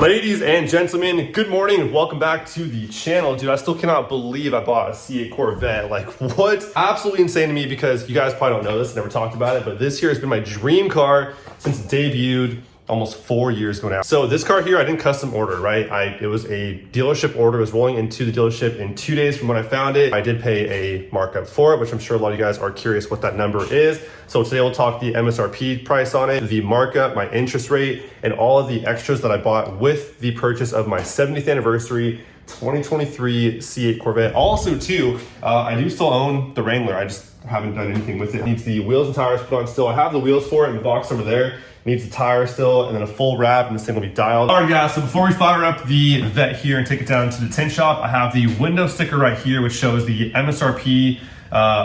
Ladies and gentlemen, good morning and welcome back to the channel. Dude, I still cannot believe I bought a C8 Corvette. Like, what? Absolutely insane to me because you guys probably don't know this, never talked about it, but this here has been my dream car since it debuted almost 4 years ago now. So this car here, I didn't custom order, right? It was a dealership order. It was rolling into the dealership in 2 days from when I found it. I did pay a markup for it, which I'm sure a lot of you guys are curious what that number is. So today we'll talk the MSRP price on it, the markup, my interest rate, and all of the extras that I bought with the purchase of my 70th anniversary 2023 C8 Corvette. Also too, I do still own the Wrangler. I just haven't done anything with it. It needs the wheels and tires put on still. I have the wheels for it in the box over there. It needs the tire still, and then a full wrap, and this thing will be dialed. All right guys, so before we fire up the Vette here and take it down to the tint shop, I have the window sticker right here, which shows the MSRP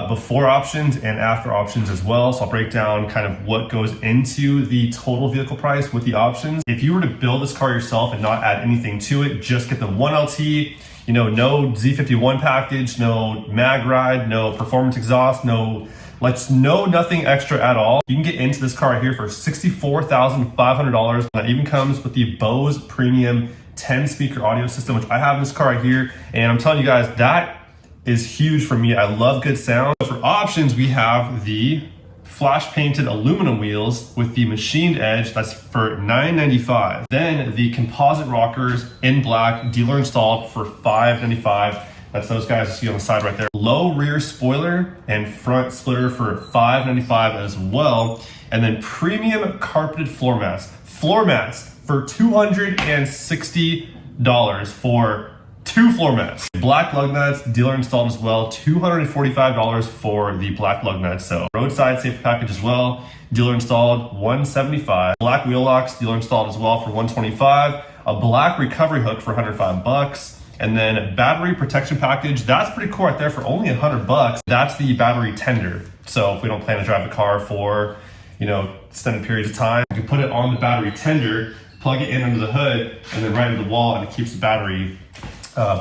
before options and after options as well. So I'll break down kind of what goes into the total vehicle price with the options. If you were to build this car yourself and not add anything to it, just get the 1LT, you know, no Z51 package, no mag ride, no performance exhaust, no nothing extra at all. You can get into this car here for $64,500. That even comes with the Bose Premium 10 speaker audio system, which I have in this car right here. And I'm telling you guys, that is huge for me. I love good sound. For options, we have the flash painted aluminum wheels with the machined edge. That's for $995. Then the composite rockers in black, dealer installed for $595. That's those guys you see on the side right there. Low rear spoiler and front splitter for $595 as well. And then premium carpeted floor mats. Floor mats for $260 for 2 floor mats. Black lug nuts, dealer installed as well, $245 for the black lug nuts. So roadside safety package as well, dealer installed, $175. Black wheel locks, dealer installed as well for $125. A black recovery hook for $105. And then battery protection package, that's pretty cool right there for only $100. That's the battery tender. So if we don't plan to drive the car for, you know, extended periods of time, you can put it on the battery tender, plug it in under the hood, and then right into the wall, and it keeps the battery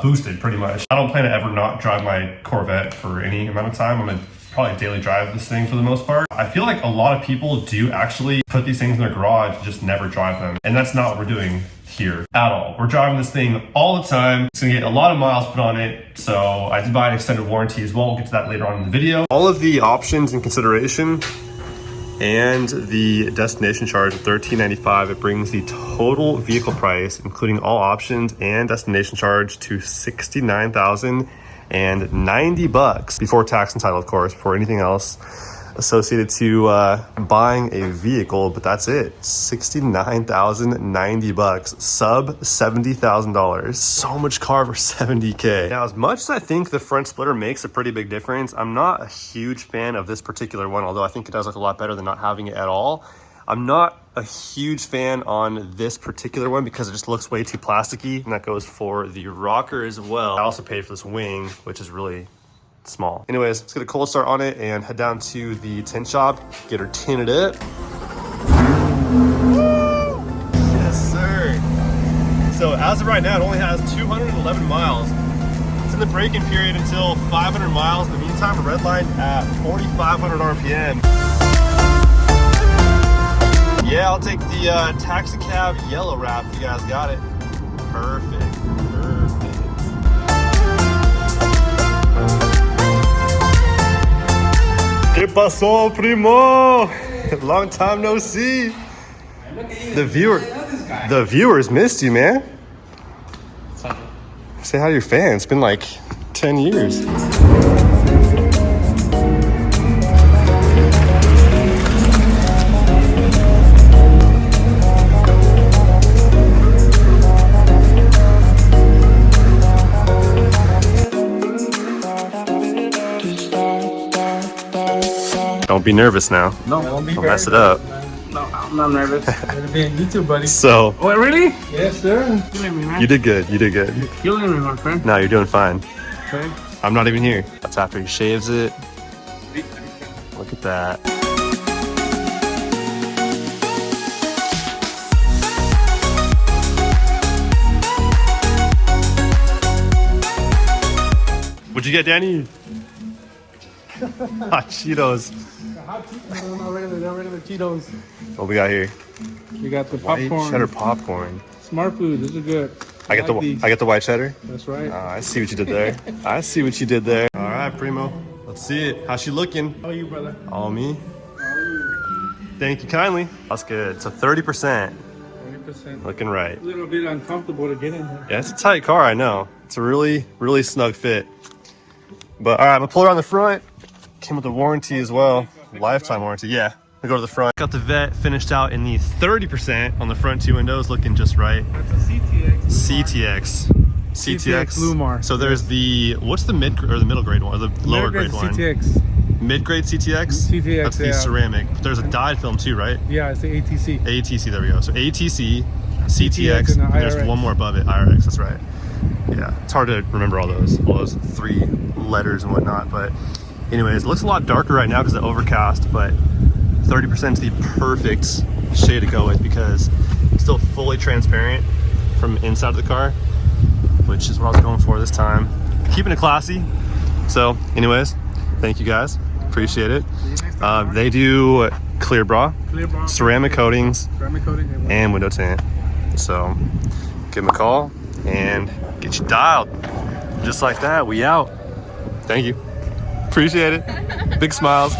boosted pretty much. I don't plan to ever not drive my Corvette for any amount of time. I'm gonna probably daily drive this thing for the most part. I feel like a lot of people do actually put these things in their garage, just never drive them. And that's not what we're doing here at all. We're driving this thing all the time. It's gonna get a lot of miles put on it. So I did buy an extended warranty as well. We'll get to that later on in the video. All of the options in consideration and the destination charge of $1395, it brings the total vehicle price, including all options and destination charge, to $69,090 before tax and title, of course, before anything else associated to buying a vehicle. But that's it, $69,090, sub $70,000. So much car for $70K. Now, as much as I think the front splitter makes a pretty big difference, I'm not a huge fan of this particular one, although I think it does look a lot better than not having it at all. I'm not a huge fan on this particular one because it just looks way too plasticky, and that goes for the rocker as well. I also paid for this wing, which is really small. Anyways, let's get a cold start on it and head down to the tint shop, get her tinted up. Yes, sir. So as of right now, it only has 211 miles. It's in the braking period until 500 miles. In the meantime, a red line at 4,500 RPM. Yeah, I'll take the taxi cab yellow wrap if you guys got it. Perfect, perfect. ¿Qué pasó, primo? Long time no see. The viewers missed you, man. Say hi to your fans. It's been like 10 years. Don't be nervous now. No, don't Don't mess it up. No, I'm not nervous. I'm gonna be on YouTube, buddy. So. What, really? Yes, sir. You're killing me, man. You did good. You did good. You're killing me, my friend. No, you're doing fine. Okay. I'm not even here. That's after he shaves it. Look at that. What'd you get, Danny? Hot Cheetos. Hot Cheetos, not regular Cheetos. What we got here? We got the White popcorn. cheddar popcorn. Smart food. These are good. I get these. the white cheddar. That's right. I see what you did there. I see what you did there. All right, Primo. Let's see it. How's she looking? How are you, brother? All me. How are you? Thank you kindly. That's good. So 30%. 20%. Looking right. A little bit uncomfortable to get in here. Yeah, it's a tight car, I know. It's a really, really snug fit. But all right, I'm gonna pull her on the front. Came with a warranty as well. Lifetime warranty, yeah. We'll go to the front. Got the Vet finished out in the 30% on the front two windows, looking just right. That's a CTX. CTX. Lumar. So there's the, what's the mid or the middle grade one, or the lower grade one? CTX. Mid-grade CTX? CTX, That's the yeah. ceramic. But there's a dyed film too, right? Yeah, it's the ATC. ATC, there we go. So ATC, CTX, and the there's IRX. one more above it, IRX, that's right. Yeah, it's hard to remember all those three letters and whatnot. But anyways, it looks a lot darker right now because of the overcast, but 30% is the perfect shade to go with because it's still fully transparent from inside of the car, which is what I was going for this time. Keeping it classy. So anyways, thank you guys. Appreciate it. They do clear bra, ceramic coatings, and window tint. So give them a call and get you dialed. Just like that, we out. Thank you. Appreciate it. Big smiles.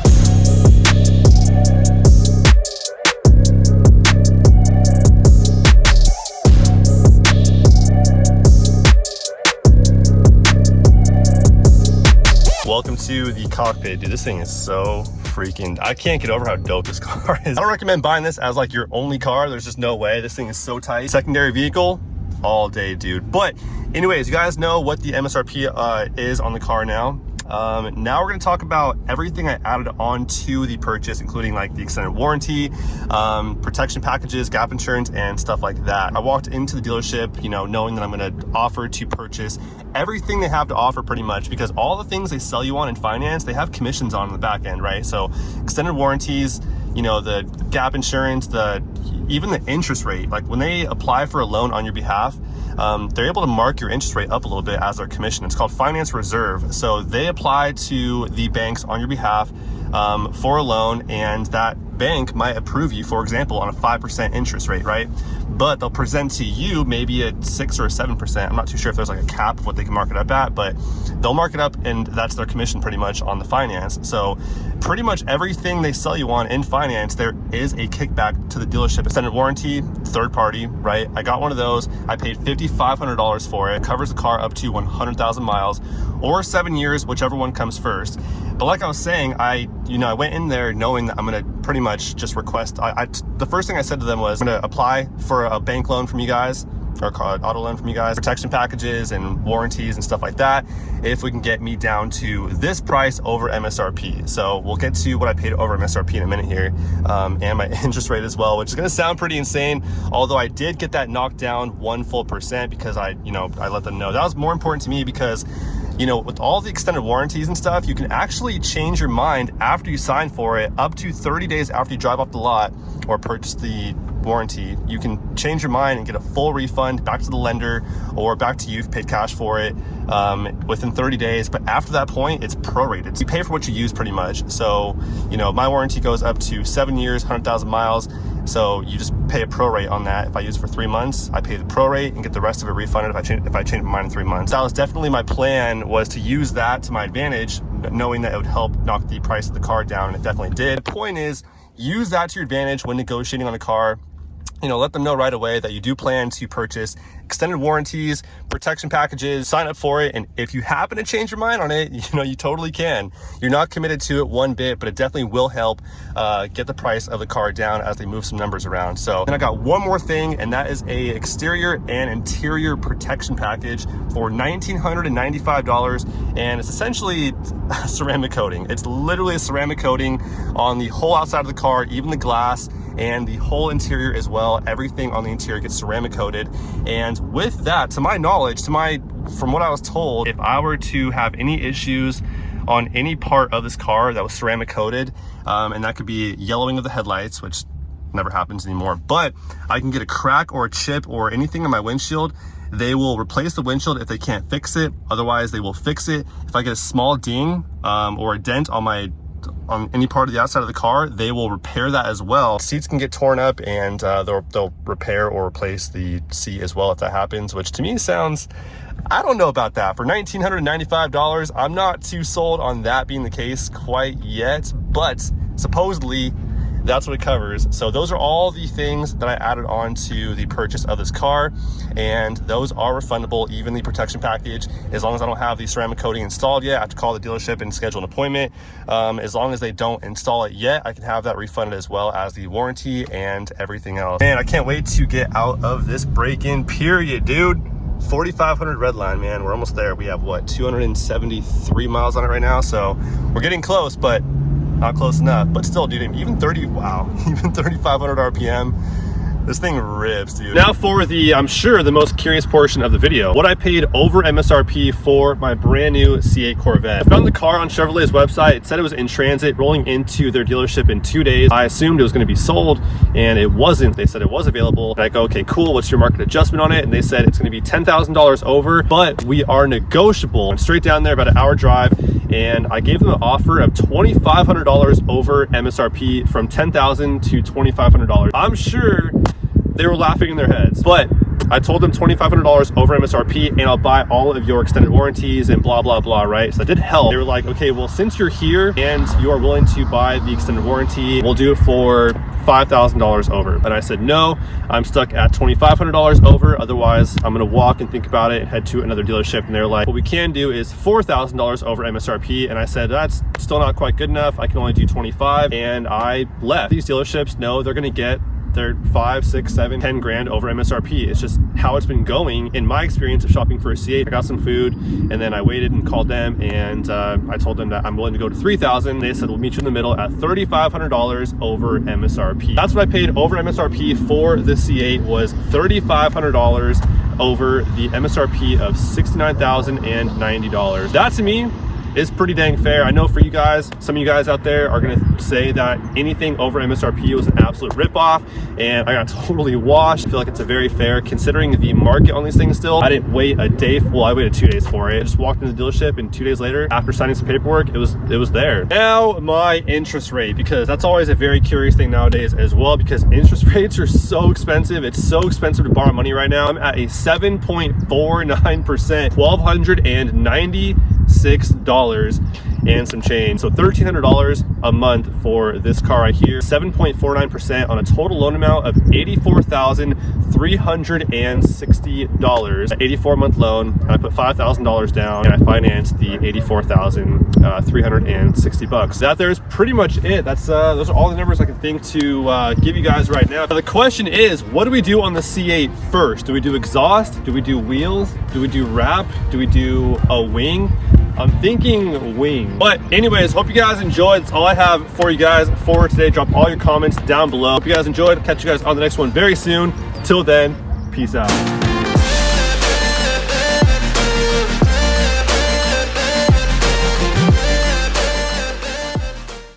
Welcome to the cockpit, dude. This thing is so freaking, I can't get over how dope this car is. I don't recommend buying this as like your only car. There's just no way. This thing is so tight. Secondary vehicle, all day, dude. But anyways, you guys know what the MSRP is on the car now. Now we're going to talk about everything I added on to the purchase, including like the extended warranty, protection packages, gap insurance, and stuff like that. I walked into the dealership, you know, knowing that I'm going to offer to purchase everything they have to offer pretty much, because all the things they sell you on in finance, they have commissions on the back end, right? So extended warranties, you know, the gap insurance, even the interest rate, like when they apply for a loan on your behalf, they're able to mark your interest rate up a little bit as their commission. It's called finance reserve. So they apply to the banks on your behalf for a loan, and that bank might approve you, for example, on a 5% interest rate, right? But they'll present to you maybe a 6 or a 7%. I'm not too sure if there's like a cap of what they can mark it up at, but they'll mark it up and that's their commission pretty much on the finance. So pretty much everything they sell you on in finance, there is a kickback to the dealership. Extended warranty, third party, right? I got one of those. I paid $5,500 for it. It covers the car up to 100,000 miles or 7 years, whichever one comes first. But like I was saying, I went in there knowing that I'm going to pretty much just request. The first thing I said to them was, I'm going to apply for a bank loan from you guys, or auto loan from you guys, protection packages and warranties and stuff like that, if we can get me down to this price over MSRP. So we'll get to what I paid over MSRP in a minute here, and my interest rate as well, which is going to sound pretty insane, although I did get that knocked down 1 full percent because I let them know. That was more important to me because, you know, with all the extended warranties and stuff, you can actually change your mind after you sign for it, up to 30 days after you drive off the lot or purchase the warranty. You can change your mind and get a full refund back to the lender or back to you if you paid cash for it within 30 days. But after that point, it's prorated. So you pay for what you use pretty much. So, you know, my warranty goes up to 7 years, 100,000 miles. So you just pay a prorate on that. If I use it for 3 months, I pay the prorate and get the rest of it refunded if I change my mind in 3 months. That was definitely my plan, was to use that to my advantage, knowing that it would help knock the price of the car down, and it definitely did. The point is, use that to your advantage when negotiating on a car. You know, let them know right away that you do plan to purchase extended warranties, protection packages, sign up for it. And if you happen to change your mind on it, you know, you totally can. You're not committed to it one bit, but it definitely will help get the price of the car down as they move some numbers around. So then I got one more thing, and that is a exterior and interior protection package for $1,995. And it's essentially a ceramic coating. It's literally a ceramic coating on the whole outside of the car, even the glass, and the whole interior as well. Everything on the interior gets ceramic coated. And with that, to my knowledge, from what I was told, if I were to have any issues on any part of this car that was ceramic coated, and that could be yellowing of the headlights, which never happens anymore, but I can get a crack or a chip or anything in my windshield, they will replace the windshield if they can't fix it. Otherwise, they will fix it. If I get a small ding or a dent on my on any part of the outside of the car, they will repair that as well. Seats can get torn up, and they'll repair or replace the seat as well if that happens, which to me sounds, I don't know about that. For $1,995, I'm not too sold on that being the case quite yet, but supposedly that's what it covers. So those are all the things that I added on to the purchase of this car, and those are refundable, even the protection package. As long as I don't have the ceramic coating installed yet, I have to call the dealership and schedule an appointment. As long as they don't install it yet, I can have that refunded, as well as the warranty and everything else. Man, I can't wait to get out of this break-in period, dude. 4,500 red line, man. We're almost there. We have what, 273 miles on it right now, so we're getting close, but not close enough. But still, dude, even 3,500 RPM, this thing rips, dude. Now for the, I'm sure, the most curious portion of the video, what I paid over MSRP for my brand new C8 Corvette. I found the car on Chevrolet's website. It said it was in transit, rolling into their dealership in 2 days. I assumed it was going to be sold, and it wasn't. They said it was available. And I go, okay, cool. What's your market adjustment on it? And they said it's going to be $10,000 over, but we are negotiable. I'm straight down there, about an hour drive, and I gave them an offer of $2,500 over MSRP, from $10,000 to $2,500. I'm sure they were laughing in their heads, but I told them $2,500 over MSRP, and I'll buy all of your extended warranties and blah, blah, blah, right? So that did help. They were like, okay, well, since you're here and you are willing to buy the extended warranty, we'll do it for $5,000 over. And I said, no, I'm stuck at $2,500 over. Otherwise, I'm gonna walk and think about it and head to another dealership. And they're like, what we can do is $4,000 over MSRP. And I said, that's still not quite good enough. I can only do 25. And I left. These dealerships know they're gonna get their 5, 6, 7, 10 grand over MSRP. It's just how it's been going in my experience of shopping for a C8. I got some food, and then I waited and called them, and I told them that I'm willing to go to 3,000. They said, we'll meet you in the middle at $3,500 over MSRP. That's what I paid over MSRP for the C8, was $3,500 over the MSRP of $69,090. That to me is pretty dang fair. I know for you guys, some of you guys out there are gonna say that anything over MSRP was an absolute ripoff, and I got totally washed. I feel like it's a very fair, considering the market on these things still. I didn't wait a day, well, I waited 2 days for it. I just walked into the dealership, and 2 days later, after signing some paperwork, it was there. Now, my interest rate, because that's always a very curious thing nowadays as well, because interest rates are so expensive. It's so expensive to borrow money right now. I'm at a 7.49%, $1,296 and some change. So $1,300 a month for this car right here. 7.49% on a total loan amount of $84,360. An 84-month loan, and I put $5,000 down, and I financed the $84,360. That there's pretty much it. That's those are all the numbers I can think to give you guys right now. Now the question is, what do we do on the C8 first? Do we do exhaust? Do we do wheels? Do we do wrap? Do we do a wing? I'm thinking wing. But anyways, hope you guys enjoyed. That's all I have for you guys for today. Drop all your comments down below. Hope you guys enjoyed. Catch you guys on the next one very soon. Till then, peace out.